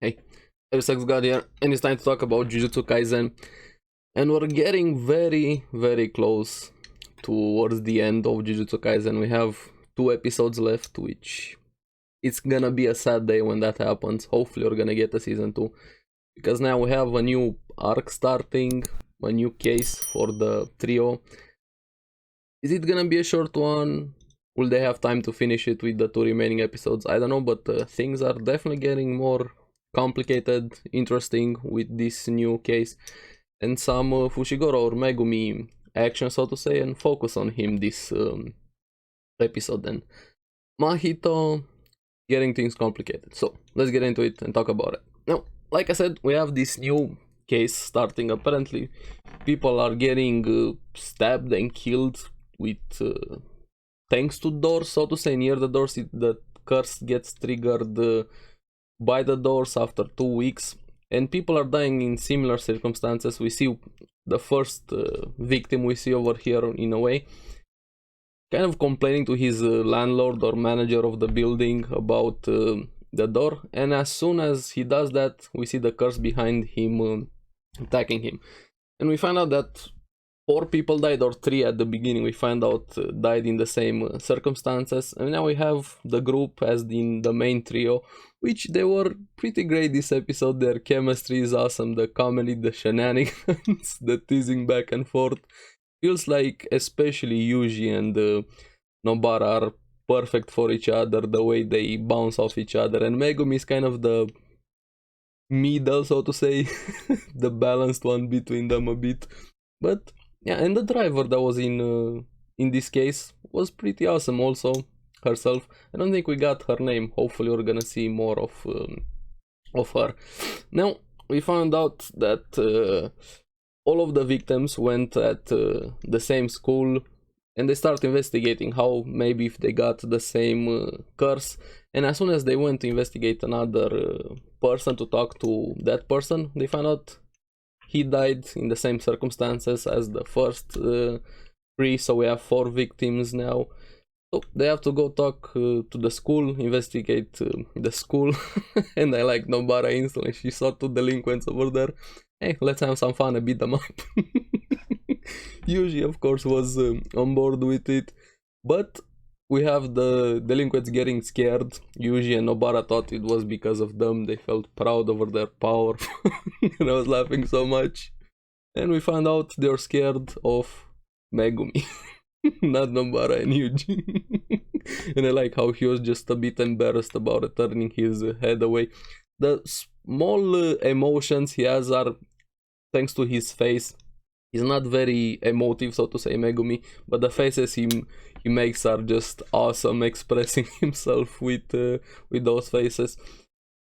Hey, ARESxGOD here, and it's time to talk about Jujutsu Kaisen. And we're getting very, very close towards the end of Jujutsu Kaisen. We have 2 episodes left, which it's gonna be a sad day when that happens. Hopefully we're gonna get a season 2. Because now we have a new arc starting, a new case for the trio. Is it gonna be a short one? Will they have time to finish it with the 2 remaining episodes? I don't know, but things are definitely getting more complicated, interesting with this new case, and some Fushiguro or Megumi action, so to say, and focus on him this episode. And Mahito getting things complicated. So let's get into it and talk about it. Now, like I said, we have this new case starting. Apparently, people are getting stabbed and killed with thanks to doors, so to say, near the doors. The curse gets triggered by the doors after 2 weeks, and people are dying in similar circumstances. We see the first victim we see over here, in a way, kind of complaining to his landlord or manager of the building about the door, and as soon as he does that, we see the curse behind him attacking him, and we find out that 4 people died, or 3 at the beginning we find out died in the same circumstances. And now we have the group as in the main trio, which they were pretty great this episode. Their chemistry is awesome, the comedy, the shenanigans, the teasing back and forth. Feels like especially Yuji and Nobara are perfect for each other, the way they bounce off each other, and Megumi is kind of the middle, so to say, the balanced one between them a bit. But yeah, and the driver that was in this case was pretty awesome also, herself. I don't think we got her name. Hopefully we're gonna see more of her. Now, we found out that all of the victims went at the same school, and they start investigating how maybe if they got the same curse. And as soon as they went to investigate another person to talk to that person, they found out he died in the same circumstances as the first 3, so we have 4 victims now. So they have to go talk to the school, investigate the school, and I like Nobara instantly. She saw 2 delinquents over there. Hey, let's have some fun and beat them up. Yuji, of course, was on board with it, but we have the delinquents getting scared. Yuji and Nobara thought it was because of them. They felt proud over their power. And I was laughing so much. And we found out they're scared of Megumi, not Nobara and Yuji. And I like how he was just a bit embarrassed about it, turning his head away. The small emotions he has are thanks to his face. He's not very emotive, so to say, Megumi, but the faces he makes are just awesome, expressing himself with those faces.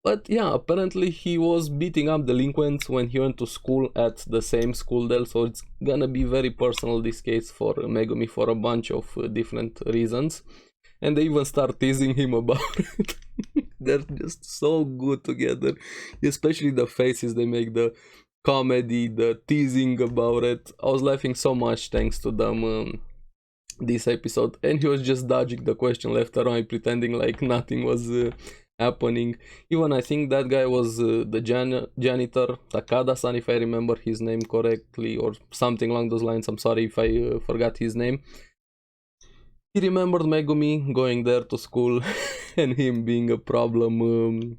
But yeah, apparently he was beating up delinquents when he went to school at the same school there, so it's gonna be very personal, this case, for Megumi, for a bunch of different reasons. And they even start teasing him about it. They're just so good together, especially the faces they make, the comedy, the teasing about it. I was laughing so much thanks to them this episode, and he was just dodging the question left and right, pretending like nothing was happening. Even I think that guy was the janitor, Takada-san, if I remember his name correctly, or something along those lines. I'm sorry if I forgot his name. He remembered Megumi going there to school and him being a problem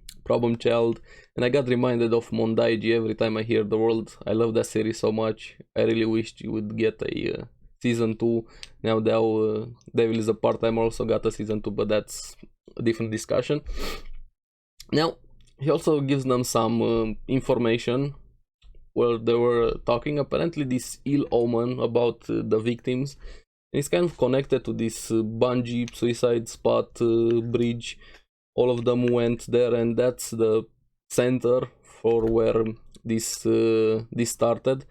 child, and I got reminded of Mondaiji every time I hear the word. I love that series so much. I really wished you would get a season 2. Now Devil is a part-timer also got a season 2, but that's a different discussion. Now, he also gives them some information where they were talking, apparently this ill omen about the victims. It's kind of connected to this bungee suicide spot bridge. All of them went there, and that's the center for where this started.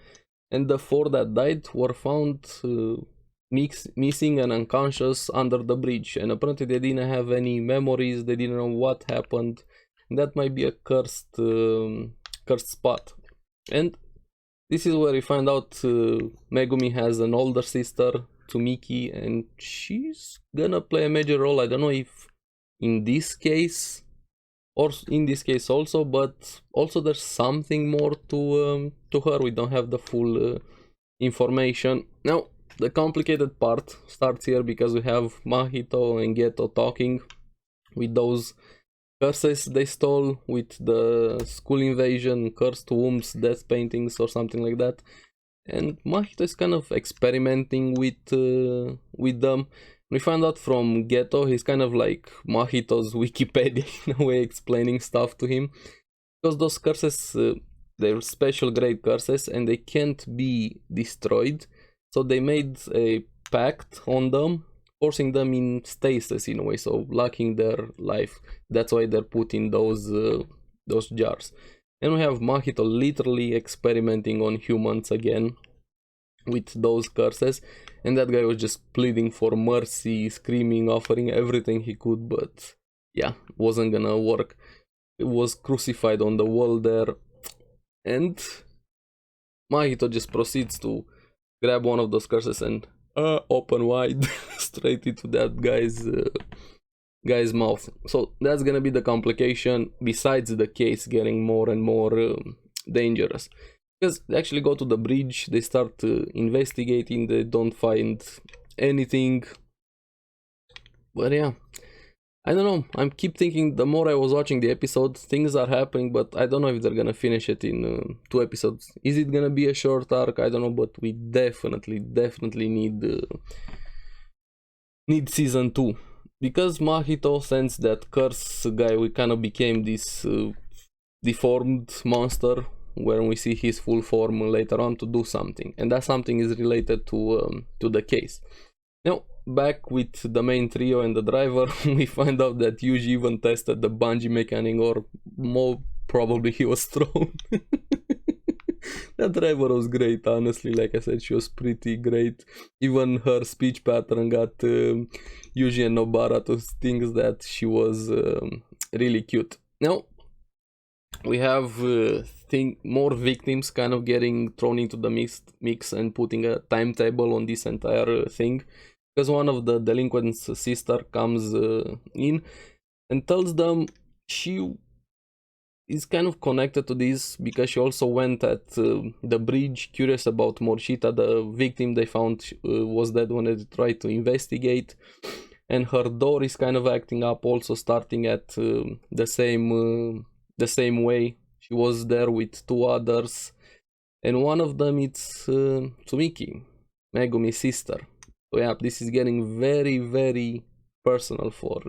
And the 4 that died were found missing and unconscious under the bridge. And apparently they didn't have any memories. They didn't know what happened. And that might be a cursed spot. And this is where we find out Megumi has an older sister, Tsumiki, and she's gonna play a major role. I don't know if in this case or in this case also, but also there's something more to her. We don't have the full information. Now the complicated part starts here because we have Mahito and Geto talking with those curses they stole with the school invasion, cursed wombs, death paintings or something like that. And Mahito is kind of experimenting with them. We found out from Geto, he's kind of like Mahito's Wikipedia in a way, explaining stuff to him. Because those curses, they're special grade curses and they can't be destroyed. So they made a pact on them, forcing them in stasis in a way, so locking their life. That's why they're put in those jars. And we have Mahito literally experimenting on humans again with those curses, and that guy was just pleading for mercy, screaming, offering everything he could, but yeah, wasn't gonna work. It was crucified on the wall there, and Mahito just proceeds to grab one of those curses and open wide straight into that guy's mouth. So that's gonna be the complication, besides the case getting more and more dangerous. Because they actually go to the bridge, they start investigating, they don't find anything. But yeah, I don't know, I keep thinking the more I was watching the episode, things are happening, but I don't know if they're gonna finish it in 2 episodes. Is it gonna be a short arc? I don't know, but we definitely need season 2. Because Mahito sensed that curse guy, we kind of became this deformed monster when we see his full form later on to do something, and that something is related to the case. Now back with the main trio and the driver, we find out that Yuji even tested the bungee mechanic, or more probably he was thrown. That driver was great, honestly. Like I said, she was pretty great. Even her speech pattern got Yuji and Nobara to think that she was really cute. Now we have more victims kind of getting thrown into the mix and putting a timetable on this entire thing, because one of the delinquents' sister comes in and tells them she is kind of connected to this because she also went at the bridge, curious about Morishita, the victim they found was dead when they tried to investigate, and her door is kind of acting up, also starting at the same way. She was there with 2 others, and one of them it's Tsumiki, Megumi's sister. So yeah, this is getting very personal for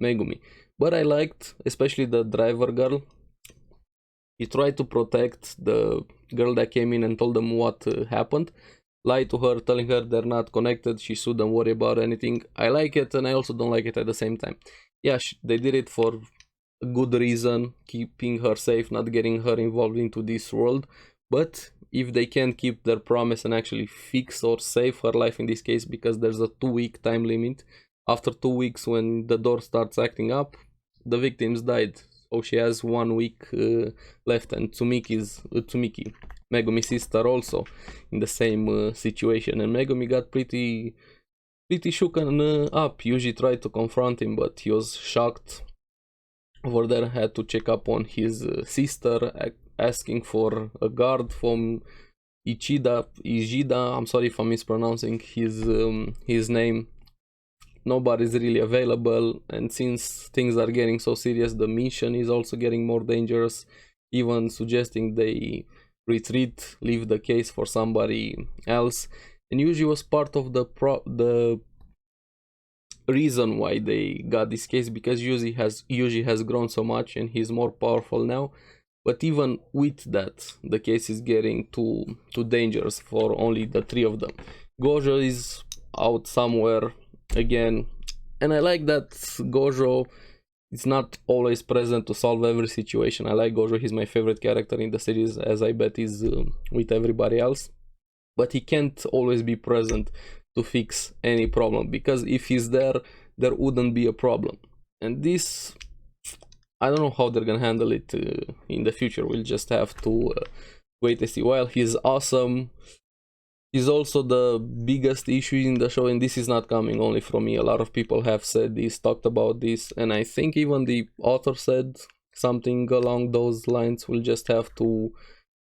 Megumi. But I liked especially the driver girl. He tried to protect the girl that came in and told them what happened. Lied to her, telling her they're not connected, she shouldn't worry about anything. I like it, and I also don't like it at the same time. Yeah, they did it for a good reason, keeping her safe, not getting her involved into this world. But if they can't keep their promise and actually fix or save her life in this case, because there's a 2-week time limit, after 2 weeks when the door starts acting up, the victims died. So she has 1 week left, and Tsumiki, Megumi's sister, also in the same situation, and Megumi got pretty shooken up. Yuji tried to confront him, but he was shocked. Over there, had to check up on his sister, asking for a guard from Ijida. I'm sorry if I'm mispronouncing his name. Nobody's really available, and since things are getting so serious, the mission is also getting more dangerous, even suggesting they retreat, leave the case for somebody else. And Yuji was part of the reason why they got this case, because Yuji has grown so much and he's more powerful now. But even with that, the case is getting too dangerous for only the 3 of them. Gojo is out somewhere again, and I like that Gojo is not always present to solve every situation. I like Gojo, he's my favorite character in the series, as I bet is with everybody else. But he can't always be present to fix any problem, because if he's there wouldn't be a problem. And this, I don't know how they're gonna handle it in the future. We'll just have to wait and see. While he's awesome, he's also the biggest issue in the show, and this is not coming only from me. A lot of people have said this, talked about this, and I think even the author said something along those lines. We'll just have to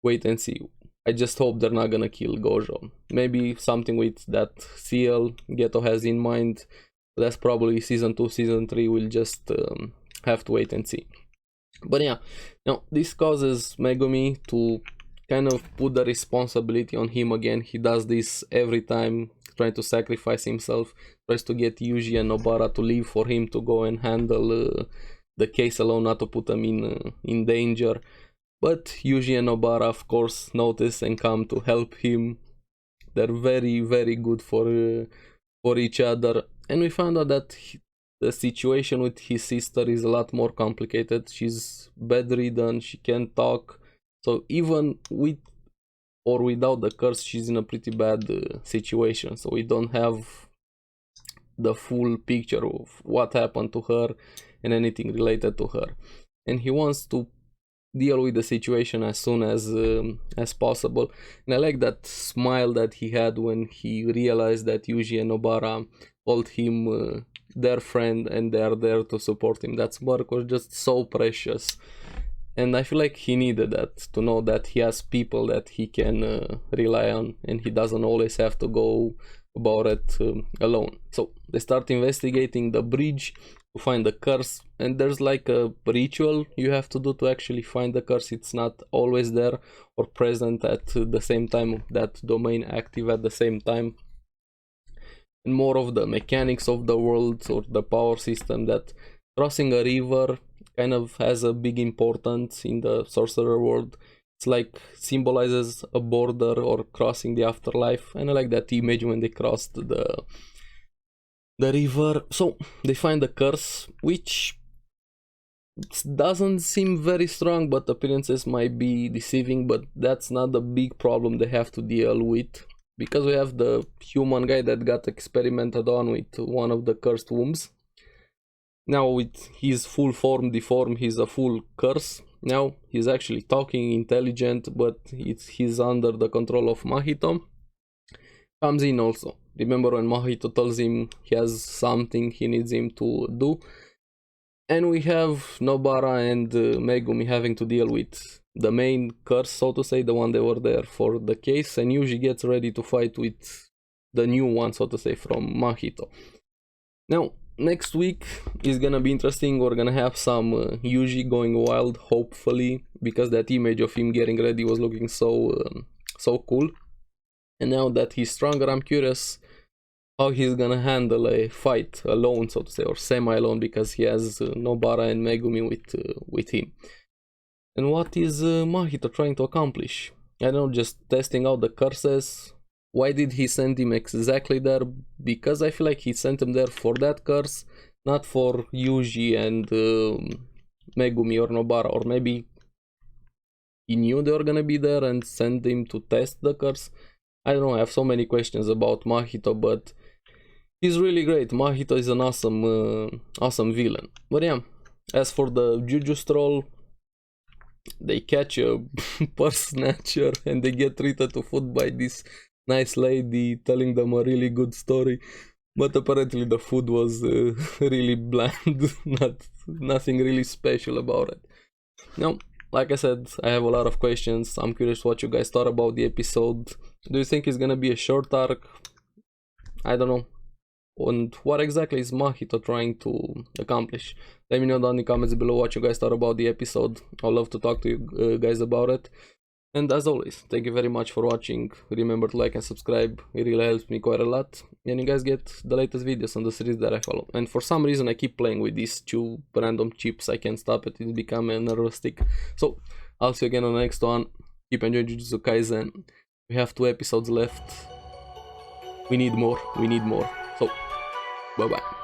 wait and see. I just hope they're not gonna kill Gojo. Maybe something with that seal Geto has in mind. That's probably season 2, season 3. We'll just have to wait and see. But yeah, now this causes Megumi to kind of put the responsibility on him again. He does this every time, trying to sacrifice himself, tries to get Yuji and Nobara to leave for him to go and handle the case alone, not to put them in danger. But Yuji and Nobara, of course, notice and come to help him. They're very, very good for each other. And we found out that the situation with his sister is a lot more complicated. She's bedridden, she can't talk. So even with or without the curse, she's in a pretty bad situation. So we don't have the full picture of what happened to her and anything related to her. And he wants to deal with the situation as soon as possible. And I like that smile that he had when he realized that Yuji and Nobara told him their friend and they are there to support him. That smirk was just so precious. And I feel like he needed that, to know that he has people that he can rely on and he doesn't always have to go about it alone. So they start investigating the bridge to find the curse, and there's like a ritual you have to do to actually find the curse. It's not always there or present at the same time, that domain active at the same time. And more of the mechanics of the world or the power system, that crossing a river kind of has a big importance in the sorcerer world. It's like symbolizes a border or crossing the afterlife, and I like that image when they crossed the river. So they find the curse, which doesn't seem very strong, but appearances might be deceiving. But that's not the big problem they have to deal with, because we have the human guy that got experimented on with one of the cursed wombs. Now with his full form deformed, he's a full curse. Now he's actually talking, intelligent, but he's under the control of Mahito. Comes in also. Remember when Mahito tells him he has something he needs him to do? And we have Nobara and Megumi having to deal with the main curse, so to say, the one they were there for the case, and Yuji gets ready to fight with the new one, so to say, from Mahito. Now, next week is gonna be interesting. We're gonna have some Yuji going wild, hopefully, because that image of him getting ready was looking so cool. And now that he's stronger, I'm curious how he's gonna handle a fight alone, so to say, or semi-alone, because he has Nobara and Megumi with him. And what is Mahito trying to accomplish? I don't know, just testing out the curses. Why did he send him exactly there? Because I feel like he sent him there for that curse, not for Yuji and Megumi or Nobara. Or maybe he knew they were gonna be there and sent him to test the curse. I don't know, I have so many questions about Mahito, but he's really great. Mahito is an awesome villain. But yeah, as for the Juju Stroll, they catch a purse snatcher and they get treated to food by this nice lady telling them a really good story, but apparently the food was really bland. Nothing really special about it. Now, like I said, I have a lot of questions. I'm curious what you guys thought about the episode. Do you think it's gonna be a short arc? I don't know. And what exactly is Mahito trying to accomplish? Let me know down in the comments below what you guys thought about the episode. I'd love to talk to you guys about it. And as always, thank you very much for watching. Remember to like and subscribe, it really helps me quite a lot. And you guys get the latest videos on the series that I follow. And for some reason I keep playing with these two random chips, I can't stop it, it's become a nervous stick. So, I'll see you again on the next one. Keep enjoying Jujutsu Kaisen. We have 2 episodes left. We need more. So, bye bye.